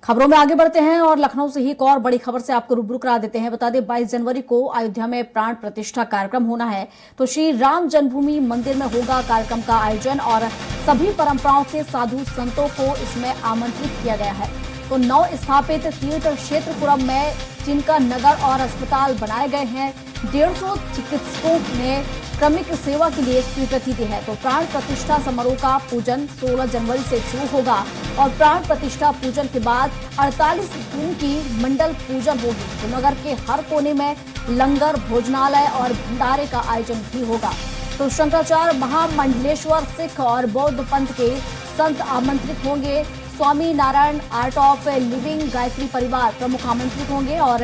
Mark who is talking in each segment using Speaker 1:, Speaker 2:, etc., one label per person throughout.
Speaker 1: खबरों में आगे बढ़ते हैं और लखनऊ से ही एक और बड़ी खबर से आपको रूबरू करा देते हैं। बता दें 22 जनवरी को अयोध्या में प्राण प्रतिष्ठा कार्यक्रम होना है, तो श्री राम जन्मभूमि मंदिर में होगा कार्यक्रम का आयोजन और सभी परंपराओं के साधु संतों को इसमें आमंत्रित किया गया है। तो नव स्थापित तीर्थ क्षेत्रपुरम में जिनका नगर और अस्पताल बनाए गए हैं, 150 चिकित्सकों ने क्रमिक सेवा के लिए स्वीकृति दी है। तो प्राण प्रतिष्ठा समारोह का पूजन 16 जनवरी से शुरू होगा और प्राण प्रतिष्ठा पूजन के बाद 48 दिन की मंडल पूजन होगी। तो नगर के हर कोने में लंगर, भोजनालय और भंडारे का आयोजन भी होगा। तो शंकराचार्य, महामंडलेश्वर, सिख और बौद्ध पंथ के संत आमंत्रित होंगे। Swami Narayan art of living Gayatri Parivar प्रमुख आमंत्रित होंगे और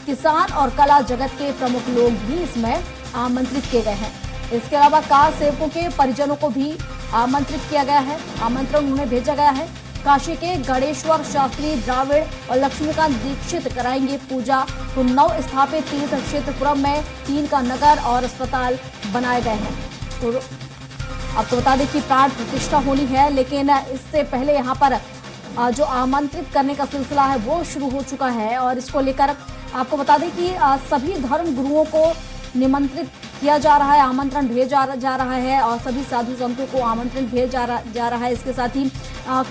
Speaker 1: किसान और कला जगत के प्रमुख लोग भी इसमें आमंत्रित किए गए हैं। इसके अलावा कार सेवकों के परिजनों को भी आमंत्रित किया गया है, आमंत्रण उन्हें भेजा गया है। काशी के गणेश्वर शास्त्री द्राविड़ और लक्ष्मीकांत दीक्षित कराएंगे पूजा। तो नव स्थापित तीर्थ क्षेत्रपुरम में 3 का नगर और अस्पताल बनाए गए हैं। तो आपको बता दें कि प्राण प्रतिष्ठा होनी है, लेकिन इससे पहले यहाँ पर जो आमंत्रित करने का सिलसिला है वो शुरू हो चुका है और इसको लेकर आपको बता दें कि सभी धर्म गुरुओं को निमंत्रित किया जा रहा है, आमंत्रण भेजा जा रहा है और सभी साधु संतों को आमंत्रण भेजा जा रहा है। इसके साथ ही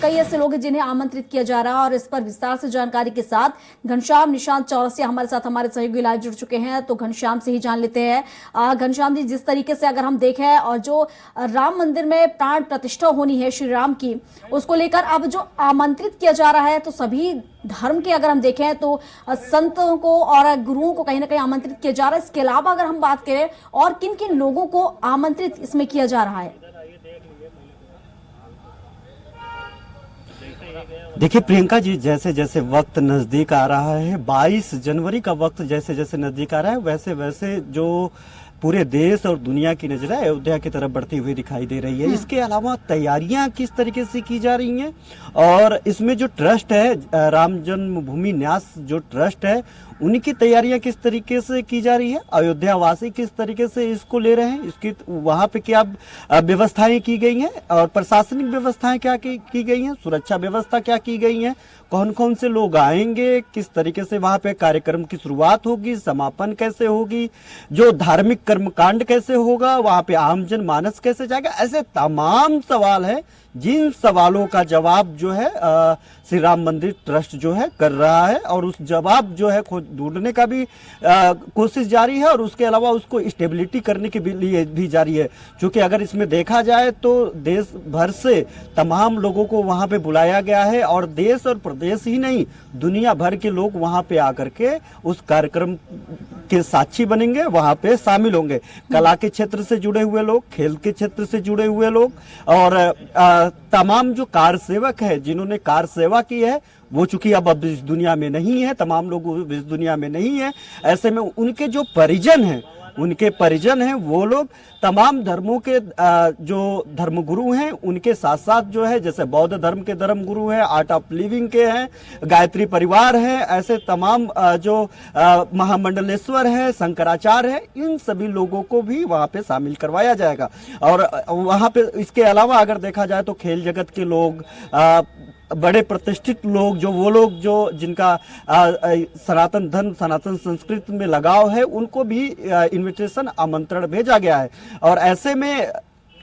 Speaker 1: कई ऐसे लोग हैं जिन्हें आमंत्रित किया जा रहा है और इस पर विस्तार से जानकारी के साथ घनश्याम निशांत चौरसिया हमारे साथ हमारे सहयोगी लाइव जुड़ चुके हैं। तो घनश्याम से ही जान लेते हैं। घनश्याम जी, जिस तरीके से अगर हम देखें और जो राम मंदिर में प्राण प्रतिष्ठा होनी है श्री राम की, उसको लेकर अब जो आमंत्रित किया जा रहा है, तो सभी धर्म के अगर हम देखें तो संतों को और गुरुओं को कहीं ना कहीं आमंत्रित किया जा रहा है। इसके अलावा अगर हम बात करें और किन किन लोगों को आमंत्रित इसमें किया जा रहा है?
Speaker 2: देखिए प्रियंका जी, जैसे जैसे वक्त नजदीक आ रहा है, 22 जनवरी का वक्त जैसे जैसे नजदीक आ रहा है, वैसे वैसे जो पूरे देश और दुनिया की नजरें अयोध्या की तरफ बढ़ती हुई दिखाई दे रही है। इसके अलावा तैयारियां किस तरीके से की जा रही हैं और इसमें जो ट्रस्ट है, राम जन्मभूमि न्यास जो ट्रस्ट है, उनकी तैयारियां किस तरीके से की जा रही है, अयोध्या वासी किस तरीके से इसको ले रहे हैं, इसकी वहां पे क्या व्यवस्थाएं की गई हैं और प्रशासनिक व्यवस्थाएं क्या की गई हैं, सुरक्षा व्यवस्था क्या की गई है, कौन कौन से लोग आएंगे, किस तरीके से वहां पे कार्यक्रम की शुरुआत होगी, समापन कैसे होगी, जो धार्मिक कर्मकांड कैसे होगा, वहां पे आमजन मानस कैसे जाएगा, ऐसे तमाम सवाल है जिन सवालों का जवाब जो है श्री राम मंदिर ट्रस्ट जो है कर रहा है और उस जवाब जो है खोज ढूंढने का भी कोशिश जारी है और उसके अलावा उसको स्टेबिलिटी करने के लिए भी जारी है। क्योंकि अगर इसमें देखा जाए तो देश भर से तमाम लोगों को वहां पे बुलाया गया है और देश और प्रदेश ही नहीं, दुनिया भर के लोग वहां पे आकर के उस कार्यक्रम के साक्षी बनेंगे, वहां पे शामिल होंगे। कला के क्षेत्र से जुड़े हुए लोग, खेल के क्षेत्र से जुड़े हुए लोग और तमाम जो कार सेवक है जिन्होंने कार सेवा की है, वो चूंकि अब इस दुनिया में नहीं है, तमाम लोग इस दुनिया में नहीं है, ऐसे में उनके जो परिजन हैं वो लोग तमाम धर्मों के जो धर्मगुरु हैं उनके साथ साथ जो है, जैसे बौद्ध धर्म के धर्मगुरु हैं, आर्ट ऑफ लिविंग के हैं, गायत्री परिवार है, ऐसे तमाम जो महामंडलेश्वर है, शंकराचार्य है, इन सभी लोगों को भी वहां पे शामिल करवाया जाएगा। और वहां पे इसके अलावा अगर देखा जाए तो खेल जगत के लोग, बड़े प्रतिष्ठित लोग, जो वो लोग जो जिनका सनातन धर्म, सनातन संस्कृति में लगाव है, उनको भी इनविटेशन, आमंत्रण भेजा गया है। और ऐसे में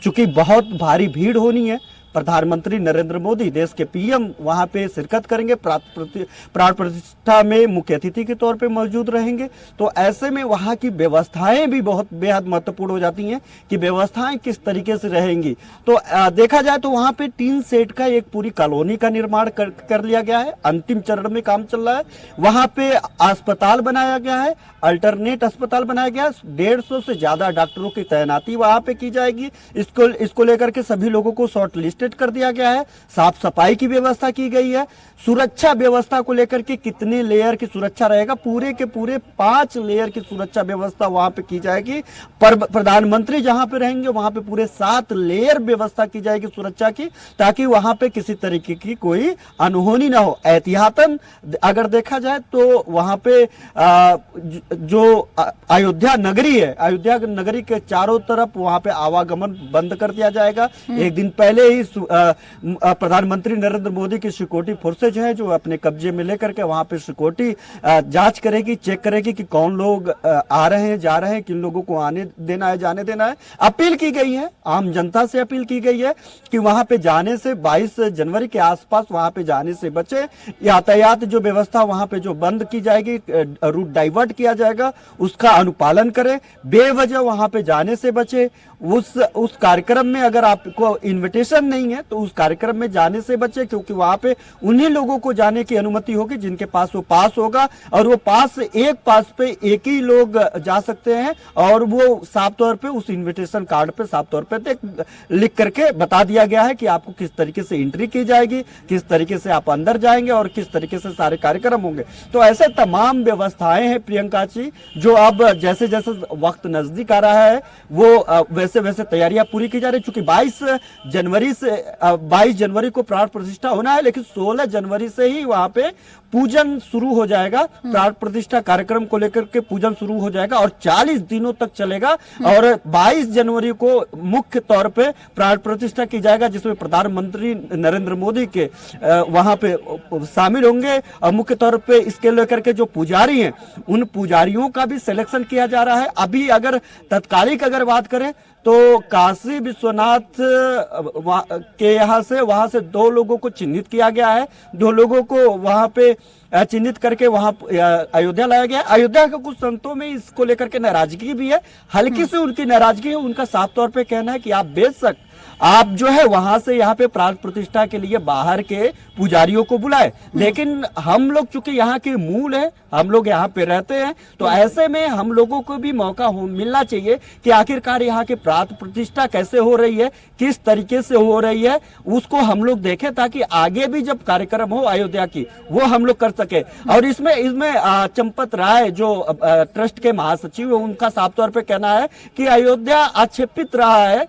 Speaker 2: चूंकि बहुत भारी भीड़ होनी है, प्रधानमंत्री नरेंद्र मोदी, देश के पीएम वहां पे शिरकत करेंगे, प्राण प्रतिष्ठा में मुख्य अतिथि के तौर पे मौजूद रहेंगे। तो ऐसे में वहां की व्यवस्थाएं भी बहुत बेहद महत्वपूर्ण हो जाती हैं कि व्यवस्थाएं किस तरीके से रहेंगी। तो देखा जाए तो वहां पे 3 सेट का एक पूरी कॉलोनी का निर्माण कर लिया गया है, अंतिम चरण में काम चल रहा है। वहां पे अस्पताल बनाया गया है, अल्टरनेट अस्पताल बनाया गया है, 150 से ज्यादा डॉक्टरों की तैनाती वहां पे की जाएगी। इसको लेकर के सभी लोगों को शॉर्ट लिस्ट कर दिया गया है, साफ सफाई की व्यवस्था की गई है, सुरक्षा व्यवस्था को लेकर के कितने लेयर की सुरक्षा रहेगा, पूरे के पूरे 5 लेयर की सुरक्षा व्यवस्था वहां पे की जाएगी। प्रधानमंत्री जहां पे रहेंगे वहां पे पूरे 7 लेयर व्यवस्था की जाएगी सुरक्षा की, ताकि वहां पे किसी तरीके की कोई अनहोनी ना हो। एहतियातन अगर देखा जाए तो वहां पे जो अयोध्या नगरी है, अयोध्या नगरी के चारों तरफ वहां पे आवागमन बंद कर दिया जाएगा। एक दिन पहले ही प्रधानमंत्री नरेंद्र मोदी की सिक्योरिटी फोर्सेज है जो अपने कब्जे में लेकर के वहां पे सिक्योरिटी जांच करेगी, चेक करेगी कि कौन लोग आ रहे हैं, जा रहे हैं, किन लोगों को आने देना है, जाने देना है। अपील की गई है, आम जनता से अपील की गई है कि वहां पे जाने से 22 जनवरी के आसपास वहां पे जाने से बचे। यातायात जो व्यवस्था वहां पे जो बंद की जाएगी, रूट डाइवर्ट किया जाएगा, उसका अनुपालन करें, बेवजह वहां पे जाने से बचे। उस कार्यक्रम में अगर आपको इनविटेशन नहीं है तो उस कार्यक्रम में जाने से बचे, क्योंकि वहां पे उन्हीं लोगों को जाने की अनुमति होगी जिनके पास वो पास होगा, और वो पास, एक पास पे एक ही लोग जा सकते हैं, और वो साफ तौर पे उस इनविटेशन कार्ड पे साफ तौर पे लिख करके बता दिया गया है कि आपको किस तरीके से एंट्री की जाएगी, किस तरीके से आप अंदर जाएंगे और किस तरीके से सारे कार्यक्रम होंगे। तो ऐसे तमाम व्यवस्थाएं हैं प्रियंका जी, जो अब जैसे जैसे वक्त नजदीक आ रहा है वो वैसे वैसे तैयारियां पूरी की जा रही है। चूंकि 22 जनवरी को प्राण प्रतिष्ठा होना है, लेकिन 16 जनवरी से ही वहां पे पूजन शुरू हो जाएगा। प्राण प्रतिष्ठा कार्यक्रम को लेकर के पूजन शुरू हो जाएगा और 40 दिनों तक चलेगा, और 22 जनवरी को मुख्य तौर पे प्राण प्रतिष्ठा की जाएगा, जिसमें प्रधानमंत्री नरेंद्र मोदी के वहां पे शामिल होंगे। और मुख्य तौर पे इसके लेकर के जो पुजारी हैं, उन पुजारियों का भी सिलेक्शन किया जा रहा है। अभी अगर तत्कालिक अगर बात करें तो काशी विश्वनाथ के वहां से 2 लोगों को चिन्हित किया गया है, 2 लोगों को वहां पे चिन्हित करके वहां अयोध्या लाया गया है। अयोध्या के कुछ संतों में इसको लेकर के नाराजगी भी है, हल्की से उनकी नाराजगी है। उनका साफ तौर पे कहना है कि आप बेशक आप जो है वहां से यहाँ पे प्राण प्रतिष्ठा के लिए बाहर के पुजारियों को बुलाए, लेकिन हम लोग चूंकि यहाँ के मूल है, हम लोग यहाँ पे रहते हैं, तो ऐसे में हम लोगों को भी मौका मिलना चाहिए कि आखिरकार यहाँ की प्राण प्रतिष्ठा कैसे हो रही है, किस तरीके से हो रही है, उसको हम लोग देखें, ताकि आगे भी जब कार्यक्रम हो अयोध्या की वो हम लोग कर सके। और इसमें चंपत राय जो ट्रस्ट के महासचिव है, उनका साफ तौर पे कहना है कि अयोध्या आक्षेपित रहा है,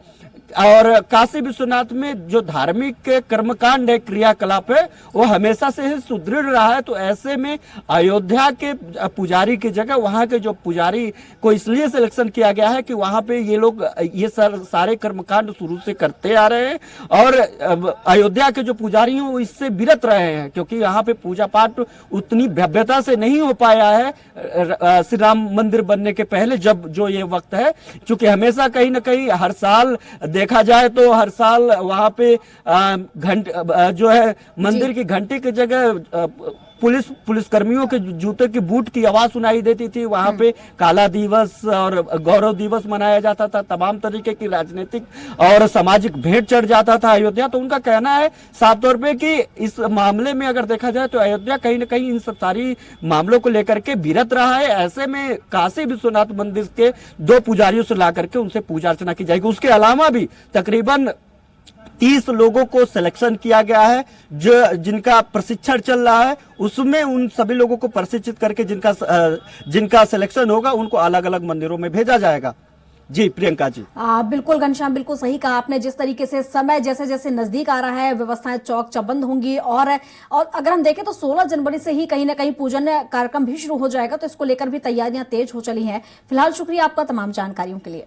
Speaker 2: और काशी विश्वनाथ में जो धार्मिक कर्मकांड है, क्रियाकलाप है, वो हमेशा से ही सुदृढ़ रहा है। तो ऐसे में अयोध्या के पुजारी की जगह वहां के जो पुजारी को इसलिए सिलेक्शन किया गया है कि वहां पे ये लोग ये सारे कर्मकांड शुरू से करते आ रहे हैं, और अयोध्या के जो पुजारी हैं वो इससे विरत रहे हैं, क्योंकि यहाँ पे पूजा पाठ उतनी भव्यता से नहीं हो पाया है श्री राम मंदिर बनने के पहले, जब जो ये वक्त है। क्योंकि हमेशा कहीं ना कहीं हर साल देखा जाए तो हर साल वहां पे जो है मंदिर की घंटी की जगह पुलिस कर्मियों के जूते की बूट की आवाज सुनाई देती थी। वहां पे काला दिवस और गौरव दिवस मनाया जाता था, तमाम तरीके की राजनीतिक और सामाजिक भेंट चढ़ जाता था अयोध्या। तो उनका कहना है साफ तौर पे कि इस मामले में अगर देखा जाए तो अयोध्या कहीं ना कहीं इन सब सारी मामलों को लेकर के विरत रहा है। ऐसे में काशी विश्वनाथ मंदिर के 2 पुजारियों से ला करके उनसे पूजा अर्चना की जाएगी। उसके अलावा भी तकरीबन 30 लोगों को सिलेक्शन किया गया है, जो जिनका प्रशिक्षण चल रहा है, उसमें उन सभी लोगों को प्रशिक्षित करके जिनका सिलेक्शन होगा उनको अलग अलग मंदिरों में भेजा जाएगा। जी प्रियंका जी।
Speaker 1: बिल्कुल घनश्याम, बिल्कुल सही कहा आपने। जिस तरीके से समय जैसे जैसे नजदीक आ रहा है, व्यवस्थाएं चौक चबंद होंगी, और अगर हम देखें तो 16 जनवरी से ही कहीं ना कहीं पूजन कार्यक्रम भी शुरू हो जाएगा, तो इसको लेकर भी तैयारियां तेज हो चली हैं। फिलहाल शुक्रिया आपका तमाम जानकारियों के लिए।